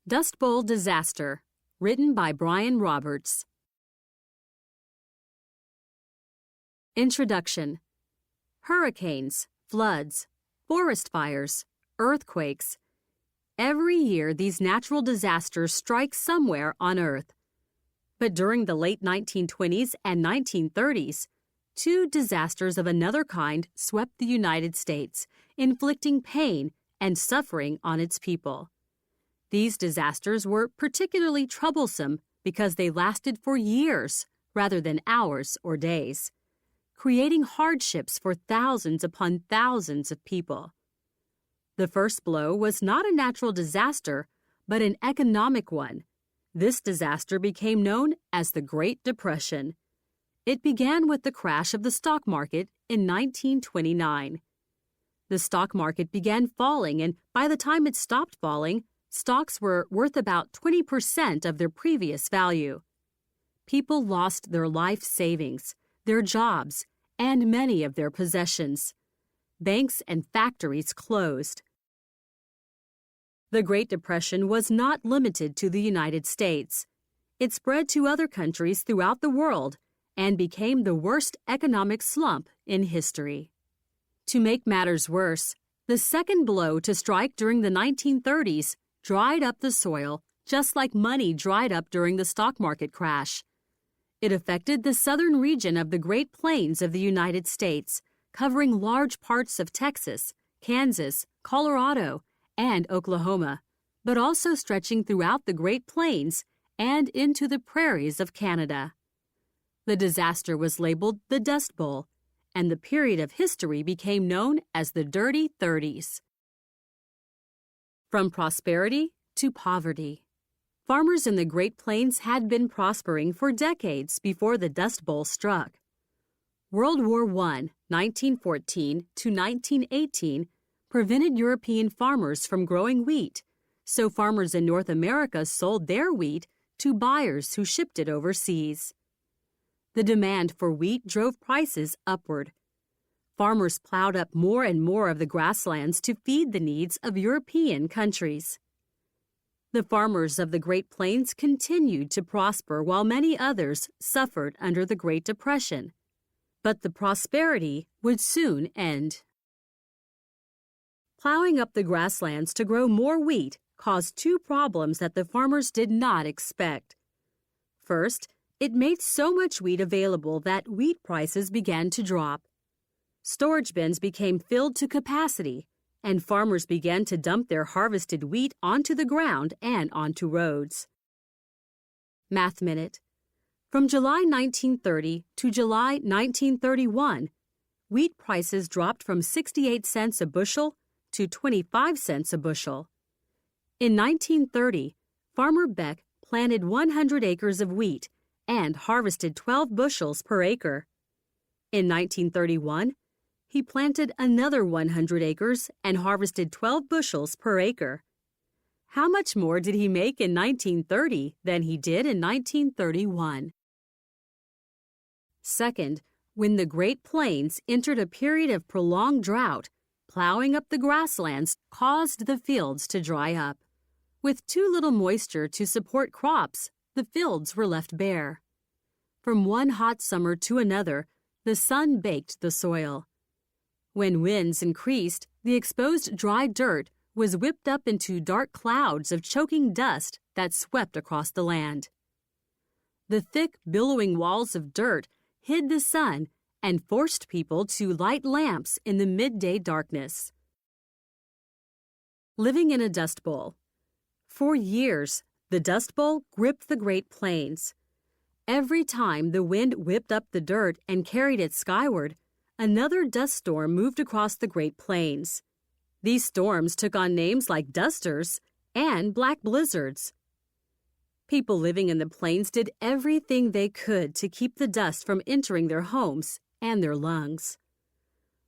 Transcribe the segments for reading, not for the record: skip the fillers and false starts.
Dust Bowl Disaster, written by Brian Roberts. Introduction. Hurricanes, floods, forest fires, earthquakes. Every year these natural disasters strike somewhere on Earth. But during the late 1920s and 1930s, two disasters of another kind swept the United States, inflicting pain and suffering on its people. These disasters were particularly troublesome because they lasted for years rather than hours or days, creating hardships for thousands upon thousands of people. The first blow was not a natural disaster, but an economic one. This disaster became known as the Great Depression. It began with the crash of the stock market in 1929. The stock market began falling, and by the time it stopped falling, stocks were worth about 20% of their previous value. People lost their life savings, their jobs, and many of their possessions. Banks and factories closed. The Great Depression was not limited to the United States. It spread to other countries throughout the world and became the worst economic slump in history. To make matters worse, the second blow to strike during the 1930s dried up the soil just like money dried up during the stock market crash. It affected the southern region of the Great Plains of the United States, covering large parts of Texas, Kansas, Colorado, and Oklahoma, but also stretching throughout the Great Plains and into the prairies of Canada. The disaster was labeled the Dust Bowl, and the period of history became known as the Dirty 30s. From prosperity to poverty. Farmers in the Great Plains had been prospering for decades before the Dust Bowl struck. World War I, 1914 to 1918, prevented European farmers from growing wheat, so farmers in North America sold their wheat to buyers who shipped it overseas. The demand for wheat drove prices upward. Farmers plowed up more and more of the grasslands to feed the needs of European countries. The farmers of the Great Plains continued to prosper while many others suffered under the Great Depression. But the prosperity would soon end. Plowing up the grasslands to grow more wheat caused two problems that the farmers did not expect. First, it made so much wheat available that wheat prices began to drop. Storage bins became filled to capacity, and farmers began to dump their harvested wheat onto the ground and onto roads. Math Minute. From July 1930 to July 1931, wheat prices dropped from 68 cents a bushel to 25 cents a bushel. In 1930, Farmer Beck planted 100 acres of wheat and harvested 12 bushels per acre. In 1931, he planted another 100 acres and harvested 12 bushels per acre. How much more did he make in 1930 than he did in 1931? Second, when the Great Plains entered a period of prolonged drought, plowing up the grasslands caused the fields to dry up. With too little moisture to support crops, the fields were left bare. From one hot summer to another, the sun baked the soil. When winds increased, the exposed dry dirt was whipped up into dark clouds of choking dust that swept across the land. The thick, billowing walls of dirt hid the sun and forced people to light lamps in the midday darkness. Living in a dust bowl. For years, the Dust Bowl gripped the Great Plains. Every time the wind whipped up the dirt and carried it skyward, another dust storm moved across the Great Plains. These storms took on names like dusters and black blizzards. People living in the plains did everything they could to keep the dust from entering their homes and their lungs.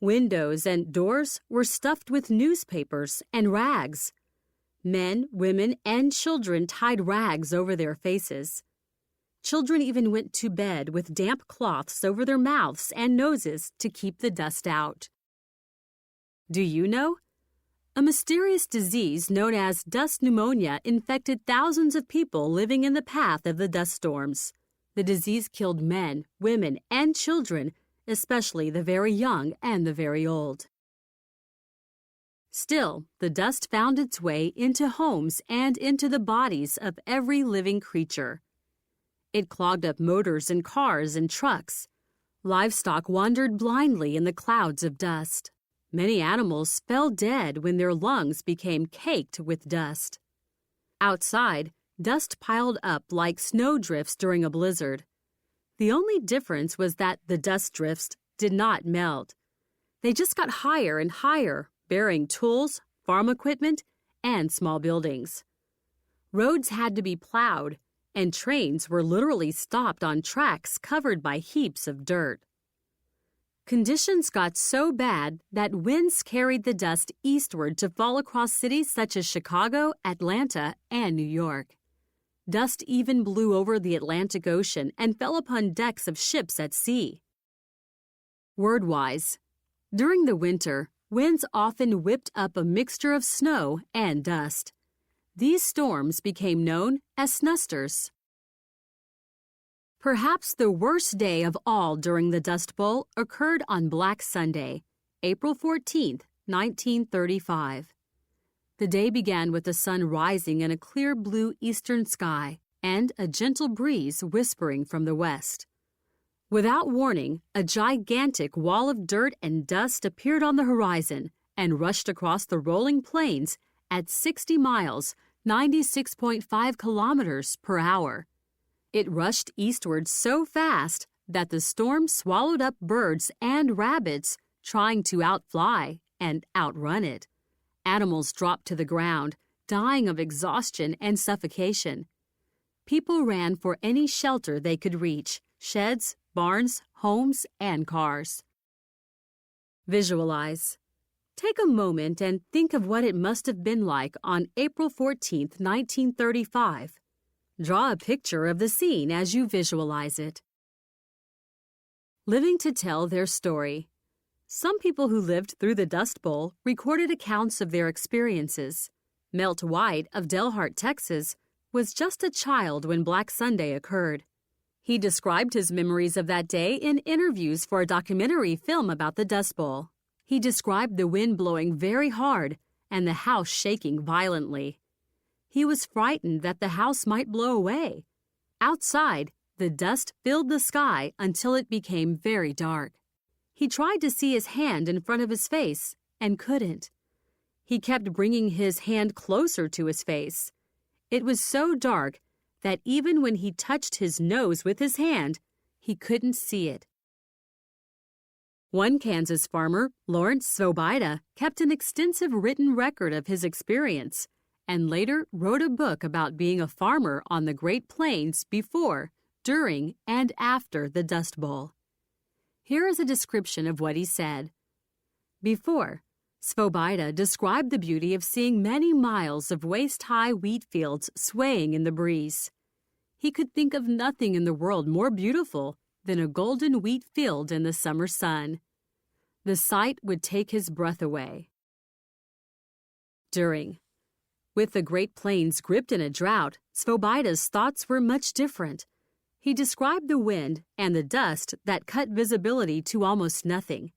Windows and doors were stuffed with newspapers and rags. Men, women, and children tied rags over their faces. Children even went to bed with damp cloths over their mouths and noses to keep the dust out. Do you know? A mysterious disease known as dust pneumonia infected thousands of people living in the path of the dust storms. The disease killed men, women, and children, especially the very young and the very old. Still, the dust found its way into homes and into the bodies of every living creature. It clogged up motors and cars and trucks. Livestock wandered blindly in the clouds of dust. Many animals fell dead when their lungs became caked with dust. Outside, dust piled up like snowdrifts during a blizzard. The only difference was that the dust drifts did not melt. They just got higher and higher, bearing tools, farm equipment, and small buildings. Roads had to be plowed, and trains were literally stopped on tracks covered by heaps of dirt. Conditions got so bad that winds carried the dust eastward to fall across cities such as Chicago, Atlanta, and New York. Dust even blew over the Atlantic Ocean and fell upon decks of ships at sea. Word-wise, during the winter, winds often whipped up a mixture of snow and dust. These storms became known as snusters. Perhaps the worst day of all during the Dust Bowl occurred on Black Sunday, April 14, 1935. The day began with the sun rising in a clear blue eastern sky and a gentle breeze whispering from the west. Without warning, a gigantic wall of dirt and dust appeared on the horizon and rushed across the rolling plains at 60 miles, 96.5 kilometers per hour. It rushed eastward so fast that the storm swallowed up birds and rabbits trying to outfly and outrun it. Animals dropped to the ground, dying of exhaustion and suffocation. People ran for any shelter they could reach: sheds, barns, homes, and cars. Visualize. Take a moment and think of what it must have been like on April 14, 1935. Draw a picture of the scene as you visualize it. Living to tell their story. Some people who lived through the Dust Bowl recorded accounts of their experiences. Milt White of Delhart, Texas, was just a child when Black Sunday occurred. He described his memories of that day in interviews for a documentary film about the Dust Bowl. He described the wind blowing very hard and the house shaking violently. He was frightened that the house might blow away. Outside, the dust filled the sky until it became very dark. He tried to see his hand in front of his face and couldn't. He kept bringing his hand closer to his face. It was so dark that even when he touched his nose with his hand, he couldn't see it. One Kansas farmer, Lawrence Svoboda, kept an extensive written record of his experience and later wrote a book about being a farmer on the Great Plains before, during, and after the Dust Bowl. Here is a description of what he said. Before, Svoboda described the beauty of seeing many miles of waist-high wheat fields swaying in the breeze. He could think of nothing in the world more beautiful than a golden wheat field in the summer sun. The sight would take his breath away. During. With the Great Plains gripped in a drought, Svoboda's thoughts were much different. He described the wind and the dust that cut visibility to almost nothing.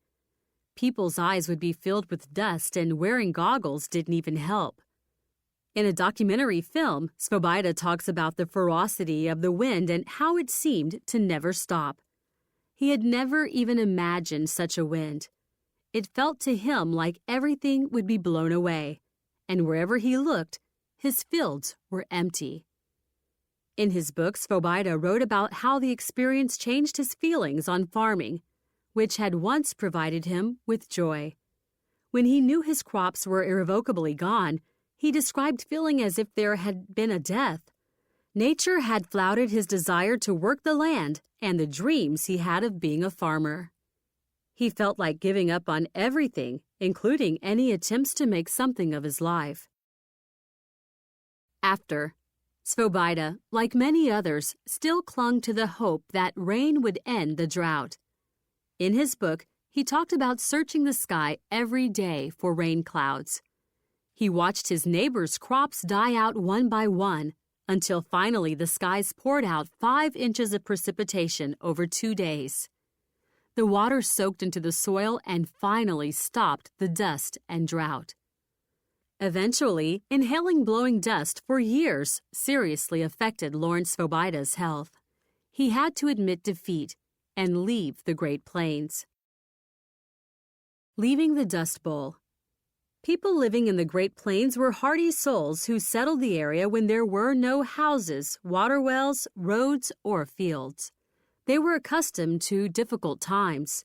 People's eyes would be filled with dust, and wearing goggles didn't even help. In a documentary film, Svoboda talks about the ferocity of the wind and how it seemed to never stop. He had never even imagined such a wind. It felt to him like everything would be blown away, and wherever he looked, his fields were empty. In his book, Svoboda wrote about how the experience changed his feelings on farming, which had once provided him with joy. When he knew his crops were irrevocably gone, he described feeling as if there had been a death. Nature had flouted his desire to work the land and the dreams he had of being a farmer. He felt like giving up on everything, including any attempts to make something of his life. After. Svoboda, like many others, still clung to the hope that rain would end the drought. In his book, he talked about searching the sky every day for rain clouds. He watched his neighbors' crops die out one by one until finally the skies poured out 5 inches of precipitation over 2 days. The water soaked into the soil and finally stopped the dust and drought. Eventually, inhaling blowing dust for years seriously affected Lawrence Svoboda's health. He had to admit defeat and leave the Great Plains. Leaving the Dust Bowl. People living in the Great Plains were hardy souls who settled the area when there were no houses, water wells, roads, or fields. They were accustomed to difficult times.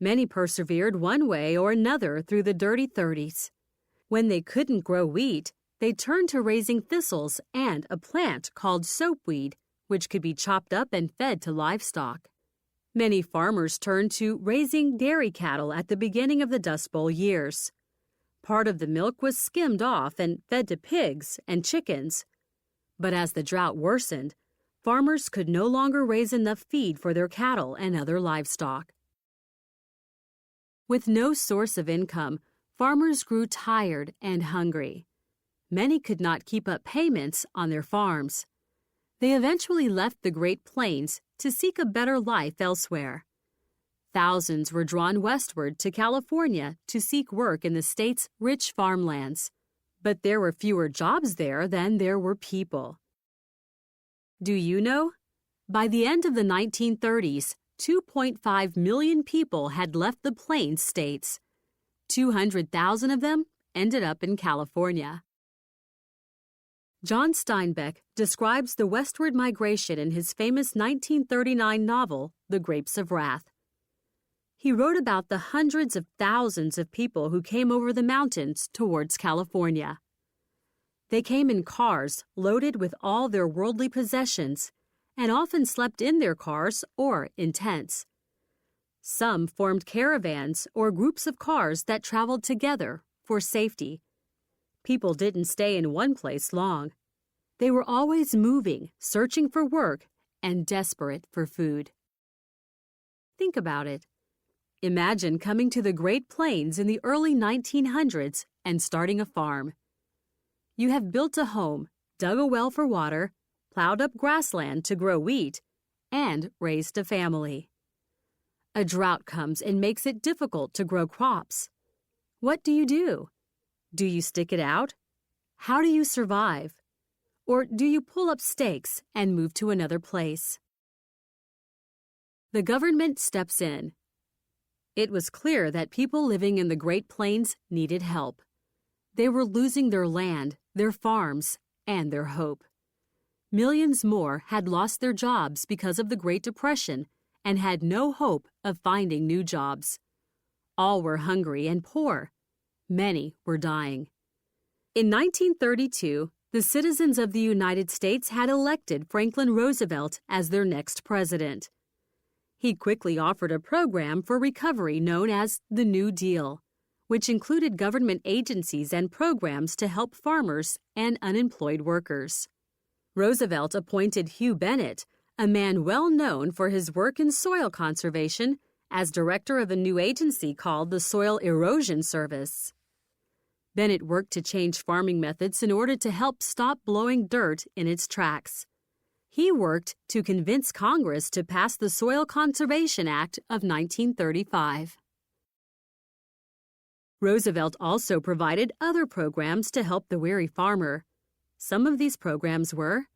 Many persevered one way or another through the dirty 30s. When they couldn't grow wheat, they turned to raising thistles and a plant called soapweed, which could be chopped up and fed to livestock. Many farmers turned to raising dairy cattle at the beginning of the Dust Bowl years. Part of the milk was skimmed off and fed to pigs and chickens. But as the drought worsened, farmers could no longer raise enough feed for their cattle and other livestock. With no source of income, farmers grew tired and hungry. Many could not keep up payments on their farms. They eventually left the Great Plains to seek a better life elsewhere. Thousands were drawn westward to California to seek work in the state's rich farmlands. But there were fewer jobs there than there were people. Do you know? By the end of the 1930s, 2.5 million people had left the Plains states. 200,000 of them ended up in California. John Steinbeck describes the westward migration in his famous 1939 novel, The Grapes of Wrath. He wrote about the hundreds of thousands of people who came over the mountains towards California. They came in cars loaded with all their worldly possessions and often slept in their cars or in tents. Some formed caravans or groups of cars that traveled together for safety. People didn't stay in one place long. They were always moving, searching for work, and desperate for food. Think about it. Imagine coming to the Great Plains in the early 1900s and starting a farm. You have built a home, dug a well for water, plowed up grassland to grow wheat, and raised a family. A drought comes and makes it difficult to grow crops. What do? Do you stick it out? How do you survive? Or do you pull up stakes and move to another place? The government steps in. It was clear that people living in the Great Plains needed help. They were losing their land, their farms, and their hope. Millions more had lost their jobs because of the Great Depression and had no hope of finding new jobs. All were hungry and poor. Many were dying. In 1932, the citizens of the United States had elected Franklin Roosevelt as their next president. He quickly offered a program for recovery known as the New Deal, which included government agencies and programs to help farmers and unemployed workers. Roosevelt appointed Hugh Bennett, a man well known for his work in soil conservation, as director of a new agency called the Soil Erosion Service. Bennett worked to change farming methods in order to help stop blowing dirt in its tracks. He worked to convince Congress to pass the Soil Conservation Act of 1935. Roosevelt also provided other programs to help the weary farmer. Some of these programs were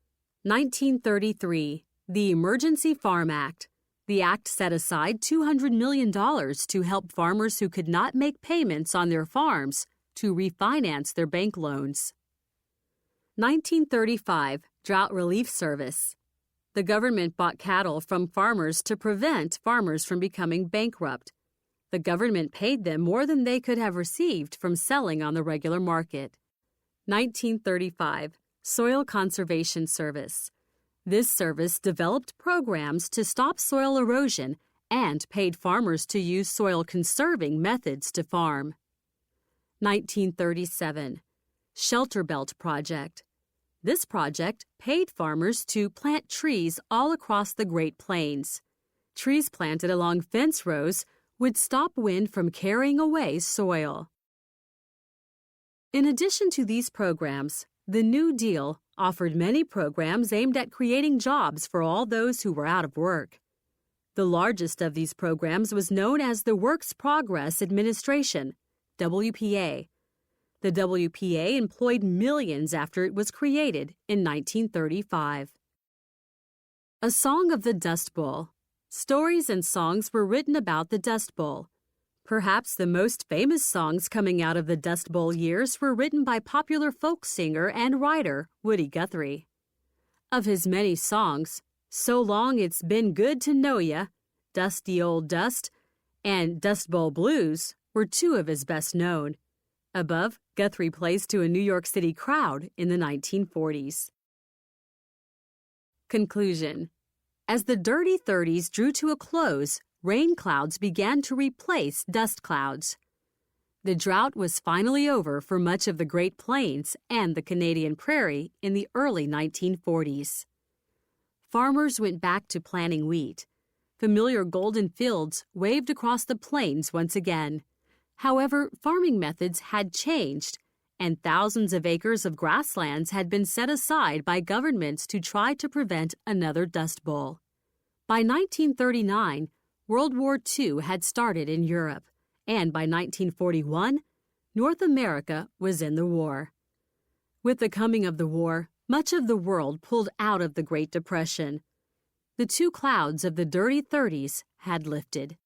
1933, the Emergency Farm Act. The act set aside $200 million to help farmers who could not make payments on their farms to refinance their bank loans. 1935, Drought Relief Service. The government bought cattle from farmers to prevent farmers from becoming bankrupt. The government paid them more than they could have received from selling on the regular market. 1935, Soil Conservation Service. This service developed programs to stop soil erosion and paid farmers to use soil-conserving methods to farm. 1937, Shelter Belt Project. This project paid farmers to plant trees all across the Great Plains. Trees planted along fence rows would stop wind from carrying away soil. In addition to these programs, the New Deal offered many programs aimed at creating jobs for all those who were out of work. The largest of these programs was known as the Works Progress Administration, WPA. The WPA employed millions after it was created in 1935. A Song of the Dust Bowl. Stories and songs were written about the Dust Bowl. Perhaps the most famous songs coming out of the Dust Bowl years were written by popular folk singer and writer Woody Guthrie. Of his many songs, So Long It's Been Good to Know Ya, Dusty Old Dust, and Dust Bowl Blues were two of his best known. Above, Guthrie plays to a New York City crowd in the 1940s. Conclusion. As the dirty 30s drew to a close, rain clouds began to replace dust clouds. The drought was finally over for much of the Great Plains and the Canadian Prairie in the early 1940s. Farmers went back to planting wheat. Familiar golden fields waved across the plains once again. However, farming methods had changed, and thousands of acres of grasslands had been set aside by governments to try to prevent another Dust Bowl. By 1939, World War II had started in Europe, and by 1941, North America was in the war. With the coming of the war, much of the world pulled out of the Great Depression. The two clouds of the dirty 30s had lifted.